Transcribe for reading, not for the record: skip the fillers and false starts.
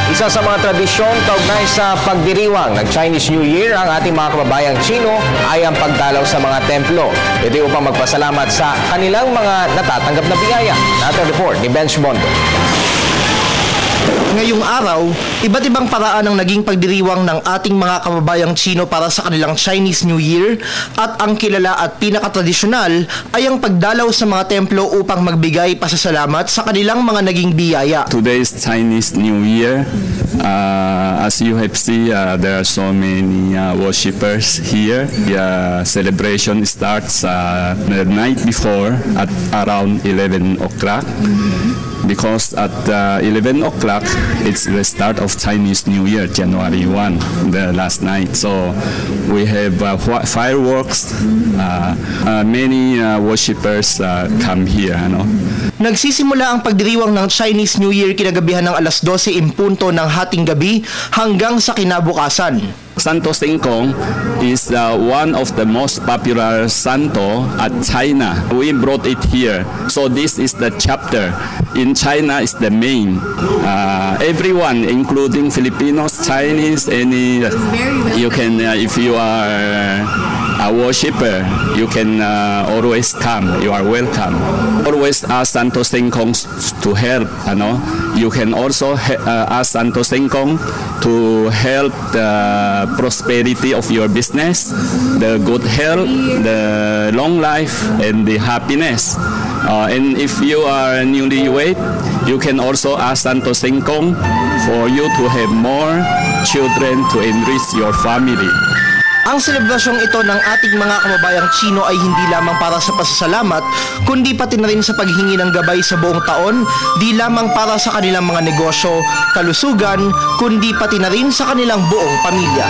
Isa sa mga tradisyon kaugnay sa pagdiriwang ng Chinese New Year ang ating mga kababayang Chino ay ang pagdalaw sa mga templo. Ito upang magpasalamat sa kanilang mga natatanggap na biyaya. Nato report ni Bench Bondo. Ngayong araw, iba't ibang paraan ang naging pagdiriwang ng ating mga kababayang Chino para sa kanilang Chinese New Year at ang kilala at pinakatradisyonal ay ang pagdalaw sa mga templo upang magbigay pasasalamat sa kanilang mga naging biyaya. Today's Chinese New Year, as you have seen, there are so many worshippers here. The celebration starts the night before at around 11 o'clock. Because at 11 o'clock, it's the start of Chinese New Year, January 1, the last night. So we have fireworks. Many worshippers come here. Nagsisimula ang pagdiriwang ng Chinese New Year kinagabihan ng alas 12:00 ng hating gabi hanggang sa kinabukasan. Santo Sengkong is one of the most popular santo at China. We brought it here. So this is the chapter. In China is the main. Everyone, including Filipinos, Chinese, any, you can, if you are a worshipper, you can always come. You are welcome. Always ask Santo Sengkong to help. You can also ask Santo Sengkong to help the prosperity of your business, the good health, the long life, and the happiness. And if you are newlywed, you can also ask Santo Sengkong for you to have more children to enrich your family. Ang selebrasyong ito ng ating mga kababayang Chino ay hindi lamang para sa pasasalamat, kundi pati na rin sa paghingi ng gabay sa buong taon, di lamang para sa kanilang mga negosyo, kalusugan, kundi pati na rin sa kanilang buong pamilya.